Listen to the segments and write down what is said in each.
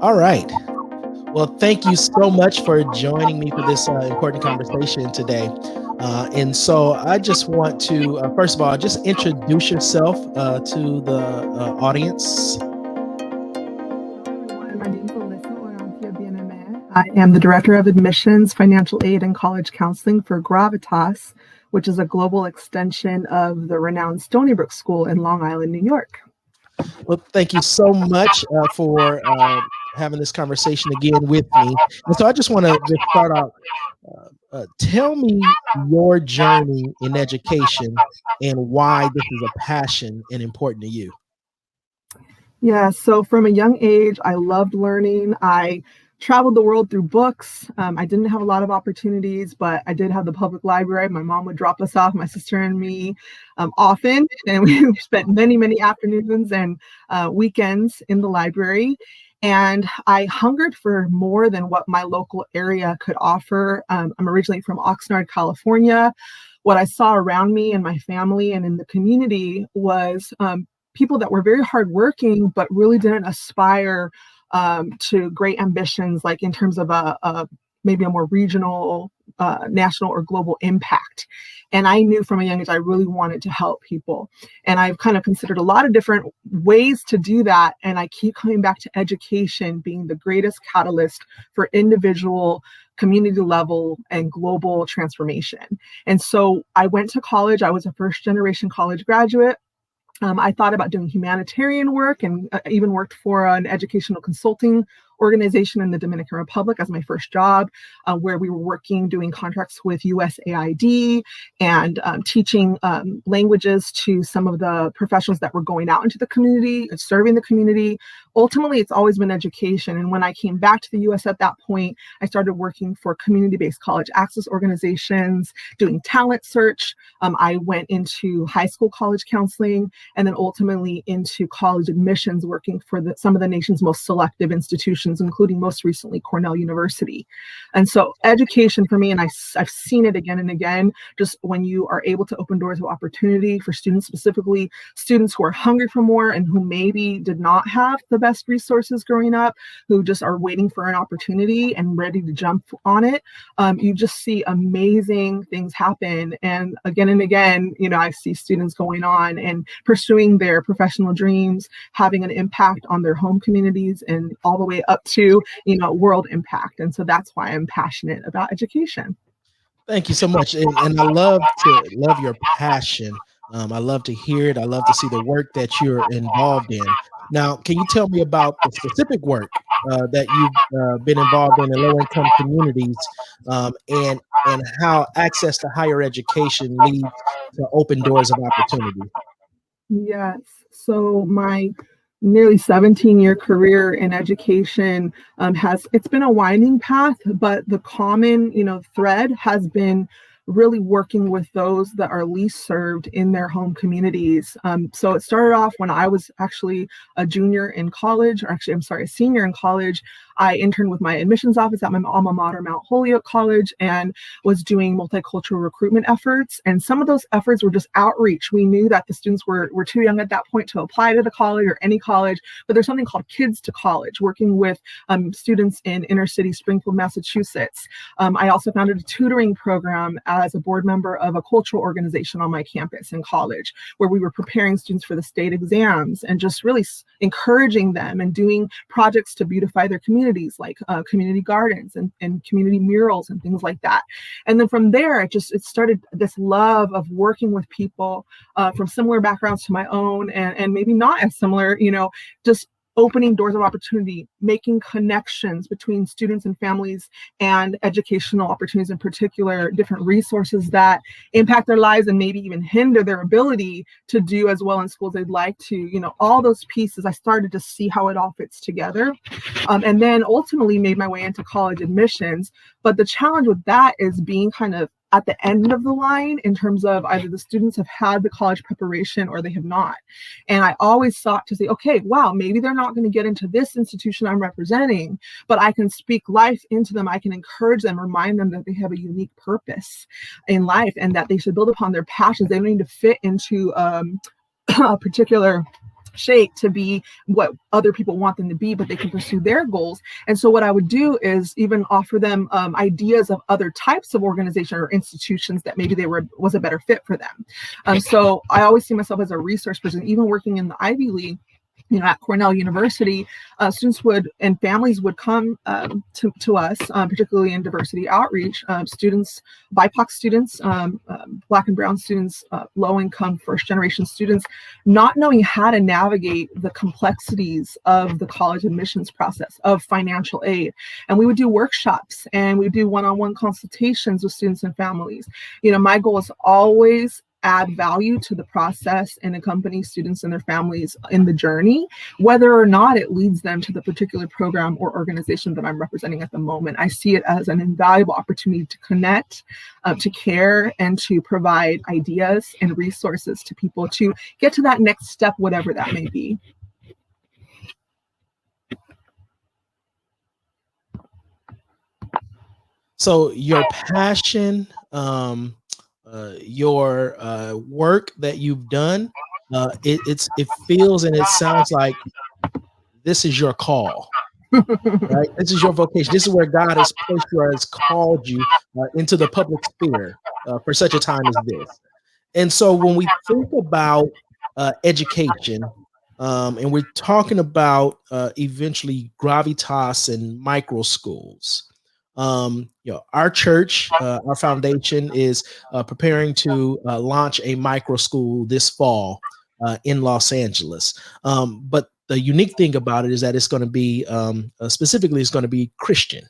All right. Well, thank you so much for joining me for this important conversation today. And so I just want to, first of all, just introduce yourself to the audience. Everyone, my name is Alyssa or Bieneme. I am the Director of Admissions, Financial Aid, and College Counseling for Gravitas, which is a global extension of the renowned Stony Brook School in Long Island, New York. Well, thank you so much for having this conversation again with me. And so I just want to just start out. Tell me your journey in education and why this is a passion and important to you. Yeah, so from a young age, I loved learning. I traveled the world through books. I didn't have a lot of opportunities, but I did have the public library. My mom would drop us off, my sister and me, often, and we spent many, many afternoons and weekends in the library. And I hungered for more than what my local area could offer. I'm originally from Oxnard, California. What I saw around me and my family and in the community was people that were very hardworking, but really didn't aspire to great ambitions, like in terms of maybe a more regional, national, or global impact. And I knew from a young age I really wanted to help people. And I've kind of considered a lot of different ways to do that. And I keep coming back to education being the greatest catalyst for individual, community level, and global transformation. And so I went to college. I was a first generation college graduate. I thought about doing humanitarian work and even worked for an educational consulting organization in the Dominican Republic as my first job, where we were doing contracts with USAID and teaching languages to some of the professionals that were going out into the community and serving the community. Ultimately, it's always been education. And when I came back to the US at that point, I started working for community-based college access organizations, doing talent search. I went into high school college counseling, and then ultimately into college admissions, working for some of the nation's most selective institutions, including most recently Cornell University. And so education for me, and I've seen it again and again, just when you are able to open doors of opportunity for students, specifically students who are hungry for more and who maybe did not have the best resources growing up, who just are waiting for an opportunity and ready to jump on it. You just see amazing things happen. And again, I see students going on and pursuing their professional dreams, having an impact on their home communities and all the way up to, world impact. And so that's why I'm passionate about education. Thank you so much. And I love your passion. I love to hear it. I love to see the work that you're involved in. Now, can you tell me about the specific work that you've been involved in low-income communities, and how access to higher education leads to open doors of opportunity? Yes. So my nearly 17-year career in education it's been a winding path, but the common, thread has been really working with those that are least served in their home communities. So it started off when I was actually a junior in college, or actually, I'm sorry, a senior in college. I interned with my admissions office at my alma mater, Mount Holyoke College, and was doing multicultural recruitment efforts. And some of those efforts were just outreach. We knew that the students were too young at that point to apply to the college or any college, but there's something called Kids to College, working with students in inner city Springfield, Massachusetts. I also founded a tutoring program as a board member of a cultural organization on my campus in college, where we were preparing students for the state exams and just really encouraging them and doing projects to beautify their communities, like community gardens and community murals and things like that. And then from there, it started this love of working with people from similar backgrounds to my own, and maybe not as similar, just opening doors of opportunity, making connections between students and families and educational opportunities, in particular, different resources that impact their lives and maybe even hinder their ability to do as well in schools they'd like to. All those pieces, I started to see how it all fits together. And then ultimately made my way into college admissions. But the challenge with that is being kind of at the end of the line in terms of either the students have had the college preparation or they have not. And I always sought to say, okay, wow, maybe they're not going to get into this institution I'm representing, but I can speak life into them. I can encourage them, remind them that they have a unique purpose in life and that they should build upon their passions. They don't need to fit into a particular shape to be what other people want them to be, but they can pursue their goals. And so what I would do is even offer them ideas of other types of organization or institutions that maybe was a better fit for them. So I always see myself as a resource person, even working in the Ivy League. At Cornell University, students and families would come to us, particularly in diversity outreach, students, BIPOC students, Black and Brown students, low-income first-generation students, not knowing how to navigate the complexities of the college admissions process, of financial aid. And we would do workshops and we would do one-on-one consultations with students and families. My goal is always add value to the process and accompany students and their families in the journey, whether or not it leads them to the particular program or organization that I'm representing at the moment. I see it as an invaluable opportunity to connect, to care, and to provide ideas and resources to people to get to that next step, whatever that may be. So your passion, your work that you've done, it feels and it sounds like this is your call, right? This is your vocation. This is where God has placed you or has called you into the public sphere for such a time as this. And so when we think about education, and we're talking about eventually Gravitas and micro schools. Our church, our foundation is preparing to launch a micro school this fall in Los Angeles. But the unique thing about it is that it's going to be specifically it's going to be Christian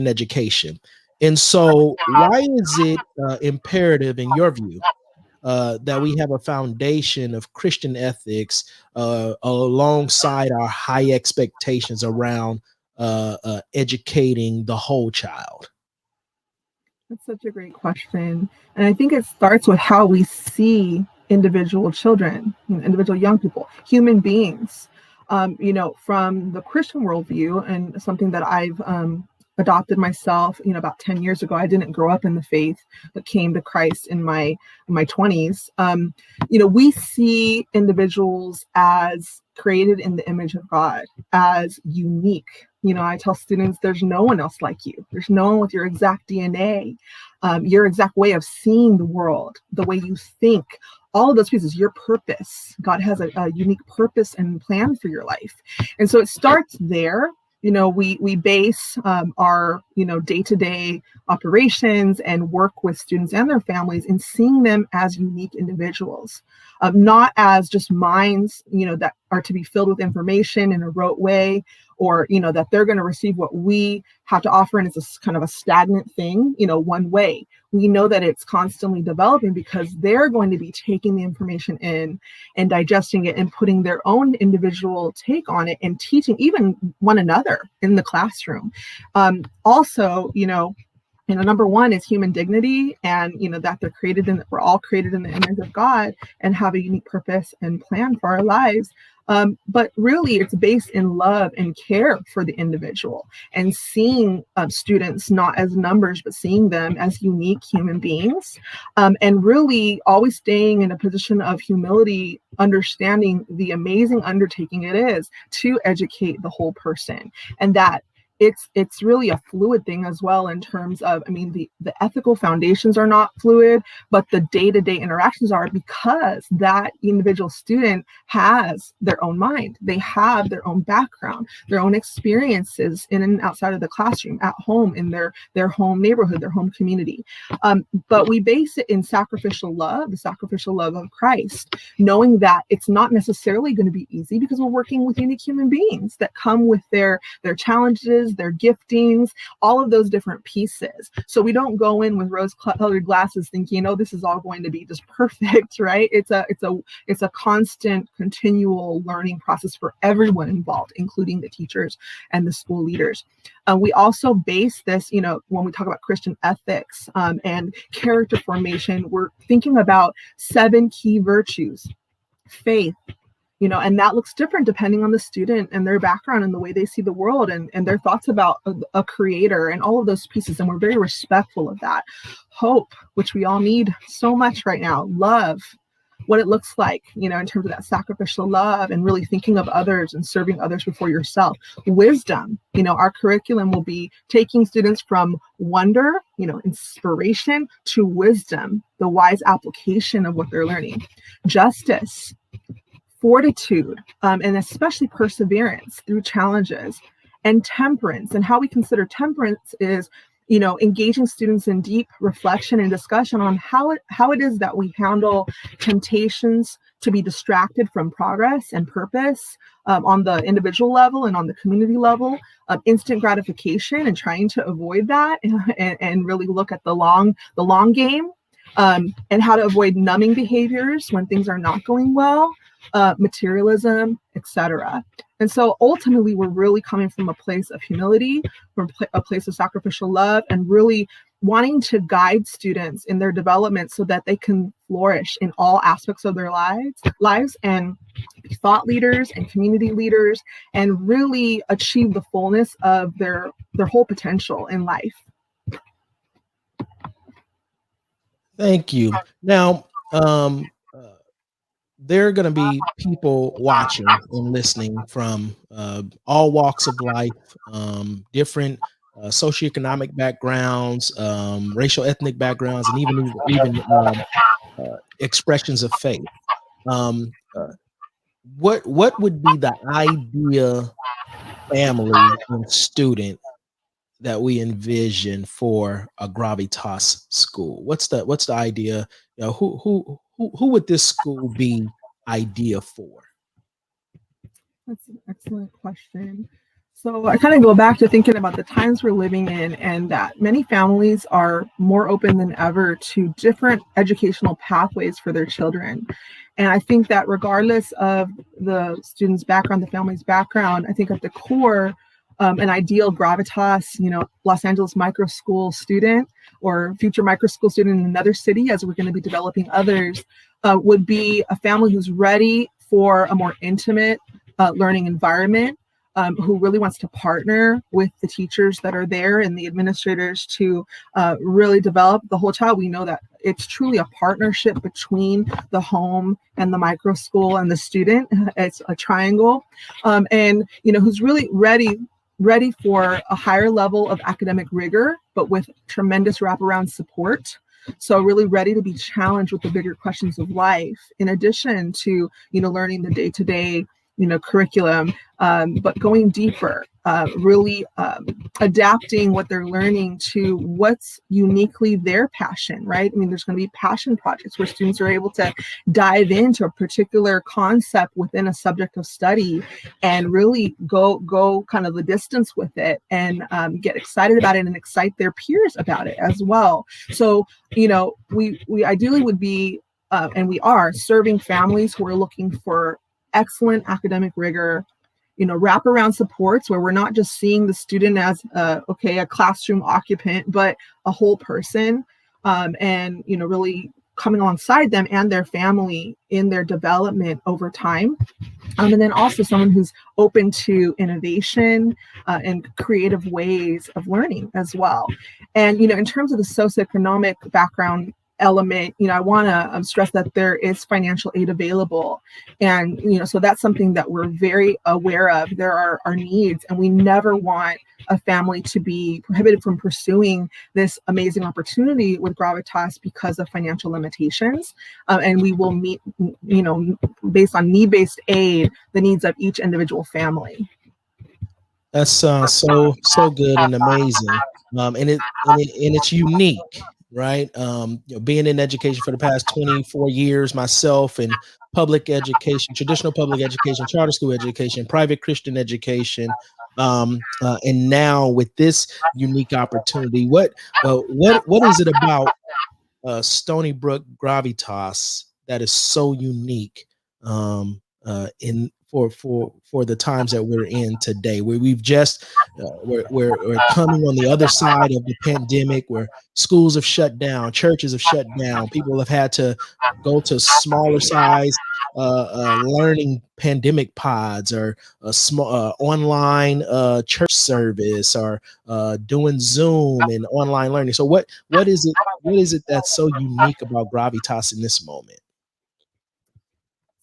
education. And so, why is it imperative, in your view, that we have a foundation of Christian ethics alongside our high expectations around educating the whole child? That's such a great question. And I think it starts with how we see individual children, individual young people, human beings. From the Christian worldview, and something that I've adopted myself, about 10 years ago. I didn't grow up in the faith, but came to Christ in my 20s. We see individuals as created in the image of God, as unique. I tell students, there's no one else like you. There's no one with your exact DNA, your exact way of seeing the world, the way you think, all of those pieces, your purpose. God has a unique purpose and plan for your life. And so it starts there. We base our, day-to-day operations and work with students and their families in seeing them as unique individuals, not as just minds, that are to be filled with information in a rote way, or, that they're going to receive what we have to offer and it's a kind of a stagnant thing, one way. We know that it's constantly developing because they're going to be taking the information in and digesting it and putting their own individual take on it and teaching even one another in the classroom. Also, number one is human dignity, and that we're all created in the image of God and have a unique purpose and plan for our lives. But really, it's based in love and care for the individual, and seeing students not as numbers, but seeing them as unique human beings, and really always staying in a position of humility, understanding the amazing undertaking it is to educate the whole person, and that it's really a fluid thing as well, in terms of, the ethical foundations are not fluid, but the day-to-day interactions are, because that individual student has their own mind. They have their own background, their own experiences in and outside of the classroom, at home, in their home neighborhood, their home community. But we base it in sacrificial love, the sacrificial love of Christ, knowing that it's not necessarily going to be easy, because we're working with unique human beings that come with their challenges, their giftings, all of those different pieces. So we don't go in with rose-colored glasses thinking, this is all going to be just perfect, right? It's a constant, continual learning process for everyone involved, including the teachers and the school leaders. We also base this, when we talk about Christian ethics and character formation, we're thinking about 7 key virtues: faith, and that looks different depending on the student and their background and the way they see the world and their thoughts about a creator and all of those pieces. And we're very respectful of that. Hope, which we all need so much right now. Love, what it looks like, in terms of that sacrificial love and really thinking of others and serving others before yourself. Wisdom, our curriculum will be taking students from wonder, inspiration, to wisdom, the wise application of what they're learning. Justice, fortitude, and especially perseverance through challenges, and temperance. And how we consider temperance is, engaging students in deep reflection and discussion on how it is that we handle temptations to be distracted from progress and purpose, on the individual level and on the community level, instant gratification and trying to avoid that, and really look at the long game, and how to avoid numbing behaviors when things are not going well, materialism, etc. And so ultimately, we're really coming from a place of humility, from a place of sacrificial love, and really wanting to guide students in their development so that they can flourish in all aspects of their lives and be thought leaders and community leaders, and really achieve the fullness of their whole potential in life. Thank you. Now, there are going to be people watching and listening from all walks of life, different socioeconomic backgrounds, racial, ethnic backgrounds, and even expressions of faith. Um, uh, what would be the idea family and student that we envision for a Gravitas school? What's the idea? Who would this school be idea for? That's an excellent question. So I kind of go back to thinking about the times we're living in, and that many families are more open than ever to different educational pathways for their children. And I think that regardless of the student's background, the family's background, I think at the core, an ideal Gravitas, Los Angeles micro school student or future micro school student in another city, as we're going to be developing others, would be a family who's ready for a more intimate learning environment, who really wants to partner with the teachers that are there and the administrators to really develop the whole child. We know that it's truly a partnership between the home and the micro school and the student. It's a triangle, and who's really ready for a higher level of academic rigor, but with tremendous wraparound support. So really ready to be challenged with the bigger questions of life, in addition to, learning the day-to-day, curriculum, but going deeper, really adapting what they're learning to what's uniquely their passion, right? I mean, there's going to be passion projects where students are able to dive into a particular concept within a subject of study and really go kind of the distance with it, and get excited about it and excite their peers about it as well. So, we ideally would be, and we are serving families who are looking for excellent academic rigor, wraparound supports where we're not just seeing the student as a classroom occupant, but a whole person, and really coming alongside them and their family in their development over time. And then also someone who's open to innovation, and creative ways of learning as well. And, in terms of the socioeconomic background element, I want to stress that there is financial aid available. And, so that's something that we're very aware of. There are our needs, and we never want a family to be prohibited from pursuing this amazing opportunity with Gravitas because of financial limitations. And we will meet, based on need-based aid, the needs of each individual family. That's so good and amazing, and it's unique, right? Being in education for the past 24 years myself, and public education, traditional public education, charter school education, private Christian education, and now with this unique opportunity, what is it about Stony Brook Gravitas that is so unique, in for the times that we're in today, where we've just we're coming on the other side of the pandemic, where schools have shut down, churches have shut down, people have had to go to smaller size learning pandemic pods, or a small online church service, or doing Zoom and online learning. So what is it that's so unique about Gravitas in this moment?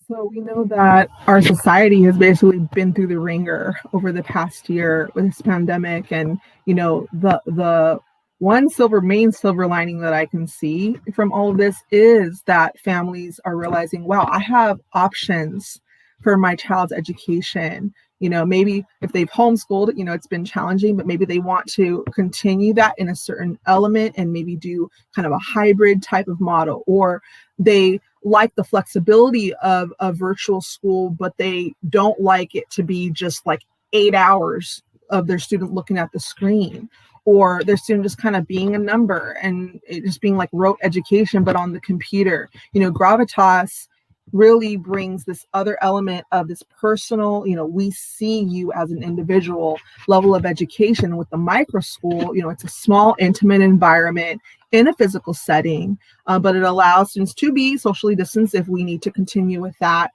So we know that our society has basically been through the ringer over the past year with this pandemic, and the one main silver lining that I can see from all of this is that families are realizing, wow, I have options for my child's education. Maybe if they've homeschooled, it's been challenging, but maybe they want to continue that in a certain element and maybe do kind of a hybrid type of model, or they like the flexibility of a virtual school, but they don't like it to be just like 8 hours of their student looking at the screen, or their student just kind of being a number and it just being like rote education, but on the computer. Gravitas really brings this other element of this personal, we see you as an individual level of education. With the micro school, it's a small, intimate environment in a physical setting, but it allows students to be socially distanced if we need to continue with that.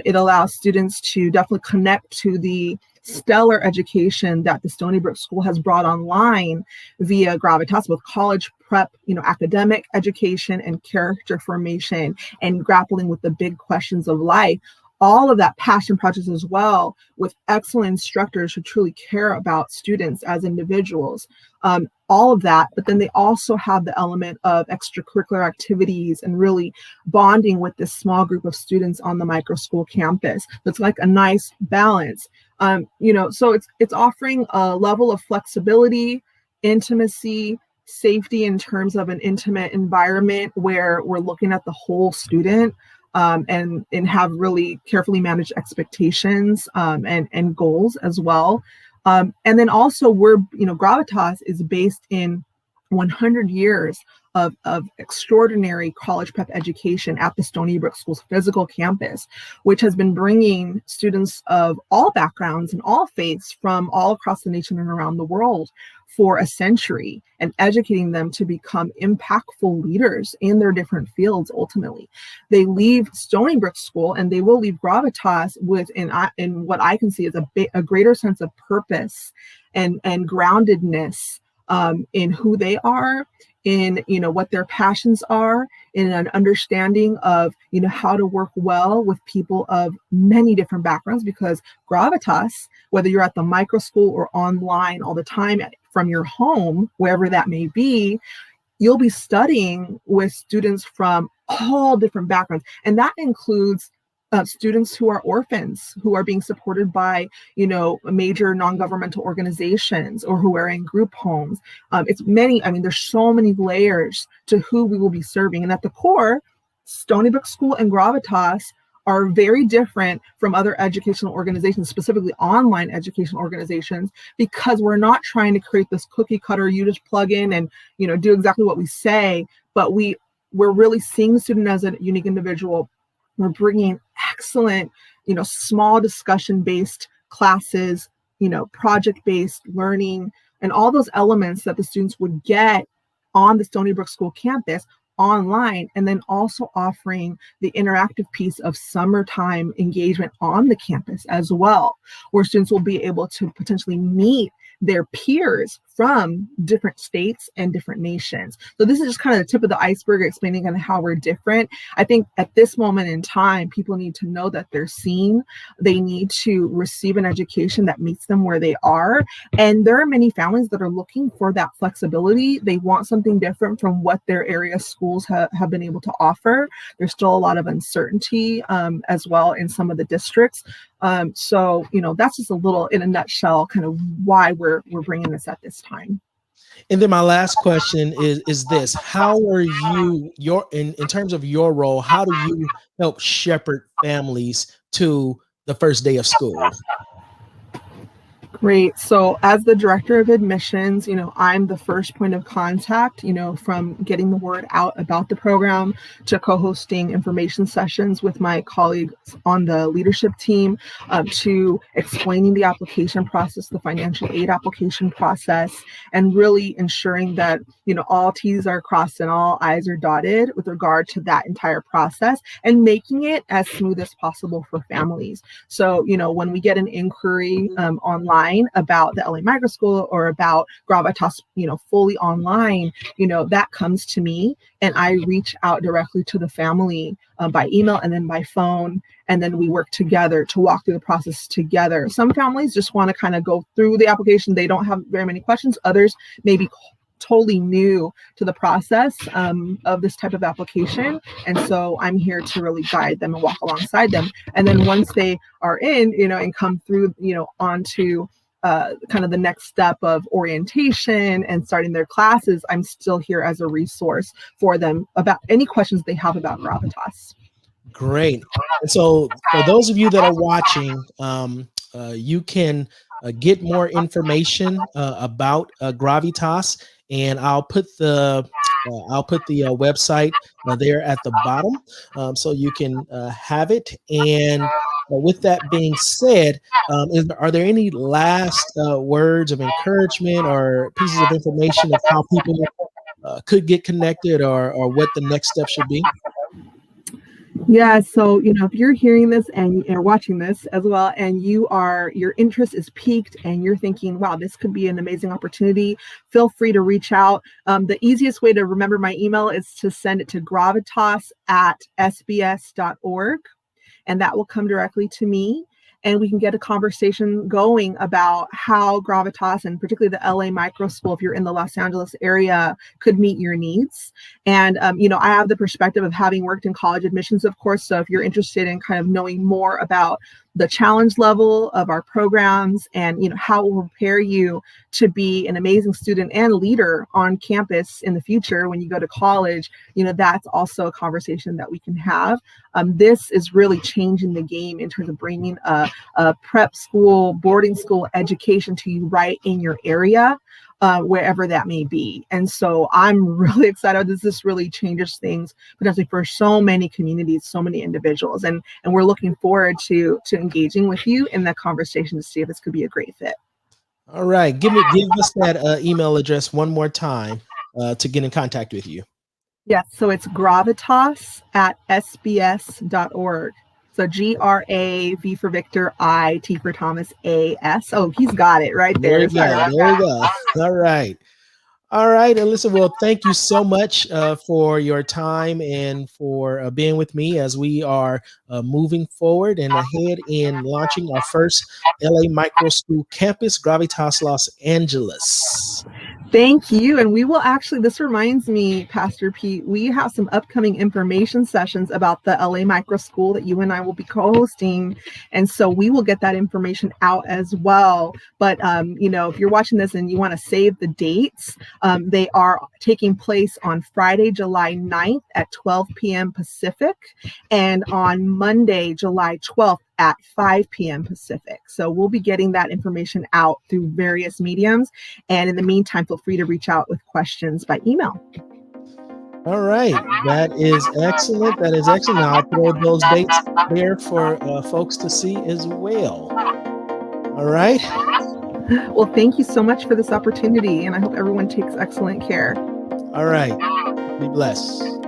It allows students to definitely connect to the stellar education that the Stony Brook School has brought online via Gravitas, with college prep, academic education and character formation and grappling with the big questions of life. All of that passion projects as well, with excellent instructors who truly care about students as individuals. All of that, but then they also have the element of extracurricular activities and really bonding with this small group of students on the micro school campus. It's like a nice balance. So it's offering a level of flexibility, intimacy, safety in terms of an intimate environment where we're looking at the whole student, and have really carefully managed expectations, and goals as well. And then also Gravitas is based in 100 years of extraordinary college prep education at the Stony Brook School's physical campus, which has been bringing students of all backgrounds and all faiths from all across the nation and around the world for a century, and educating them to become impactful leaders in their different fields. Ultimately, they leave Stony Brook School and they will leave Gravitas with, in what I can see is a greater sense of purpose and groundedness, in who they are, in what their passions are, in an understanding of how to work well with people of many different backgrounds, because Gravitas, whether you're at the micro school or online all the time from your home, wherever that may be, you'll be studying with students from all different backgrounds. And that includes students who are orphans, who are being supported by, major non-governmental organizations, or who are in group homes. It's many, there's so many layers to who we will be serving. And at the core, Stony Brook School and Gravitas are very different from other educational organizations, specifically online educational organizations, because we're not trying to create this cookie cutter, you just plug in and, do exactly what we say, but we're really seeing the student as a unique individual. We're bringing excellent, small discussion-based classes, project-based learning, and all those elements that the students would get on the Stony Brook School campus online, and then also offering the interactive piece of summertime engagement on the campus as well, where students will be able to potentially meet their peers from different states and different nations. So this is just kind of the tip of the iceberg, explaining kind of how we're different. I think at this moment in time, people need to know that they're seen. They need to receive an education that meets them where they are. And there are many families that are looking for that flexibility. They want something different from what their area schools have been able to offer. There's still a lot of uncertainty, as well in some of the districts. So that's just a little, in a nutshell, kind of why we're bringing this at this time. And then my last question is this: how are you, in terms of your role, how do you help shepherd families to the first day of school? Great. So as the director of admissions, I'm the first point of contact, from getting the word out about the program to co-hosting information sessions with my colleagues on the leadership team, to explaining the application process, the financial aid application process, and really ensuring that, all T's are crossed and all I's are dotted with regard to that entire process, and making it as smooth as possible for families. So, when we get an inquiry online, online about the LA Micro School or about Gravitas, fully online, that comes to me, and I reach out directly to the family by email and then by phone. And then we work together to walk through the process together. Some families just want to kind of go through the application. They don't have very many questions. Others may be totally new to the process of this type of application. And so I'm here to really guide them and walk alongside them. And then once they are in, and come through, onto kind of the next step of orientation and starting their classes, I'm still here as a resource for them about any questions they have about Gravitas. Great. And so for those of you that are watching, you can get more information about Gravitas, and I'll put the website there at the bottom, so you can have it. And with that being said, are there any last words of encouragement or pieces of information of how people could get connected, or what the next step should be? Yeah, so if you're hearing this and you're watching this as well, and your interest is piqued and you're thinking, wow, this could be an amazing opportunity, feel free to reach out. The easiest way to remember my email is to send it to gravitas@sbs.org, and that will come directly to me. And we can get a conversation going about how Gravitas, and particularly the LA Micro School, if you're in the Los Angeles area, could meet your needs. And, I have the perspective of having worked in college admissions, of course. So if you're interested in kind of knowing more about the challenge level of our programs and, how it will prepare you to be an amazing student and leader on campus in the future when you go to college, that's also a conversation that we can have. This is really changing the game in terms of bringing a prep school, boarding school education to you right in your area, wherever that may be. And so I'm really excited. This really changes things potentially for so many communities, so many individuals. And we're looking forward to engaging with you in that conversation to see if this could be a great fit. All right. Give us that email address one more time to get in contact with you. Yes, so it's gravitas@sbs.org. So GRAV for Victor, T for Thomas, AS. Oh, he's got it right There there. you go. There you go. All right. All right, Alyssa. Well, thank you so much for your time and for being with me as we are moving forward and ahead in launching our first LA Micro School campus, Gravitas Los Angeles. Thank you. And we will actually, this reminds me, Pastor Pete, we have some upcoming information sessions about the LA Micro School that you and I will be co-hosting. And so we will get that information out as well. But, if you're watching this and you want to save the dates, they are taking place on Friday, July 9th at 12 p.m. Pacific, and on Monday, July 12th at 5 p.m. Pacific. So we'll be getting that information out through various mediums. And in the meantime, feel free to reach out with questions by email. All right. That is excellent. That is excellent. I'll throw those dates there for folks to see as well. All right. Well, thank you so much for this opportunity, and I hope everyone takes excellent care. All right. Be blessed.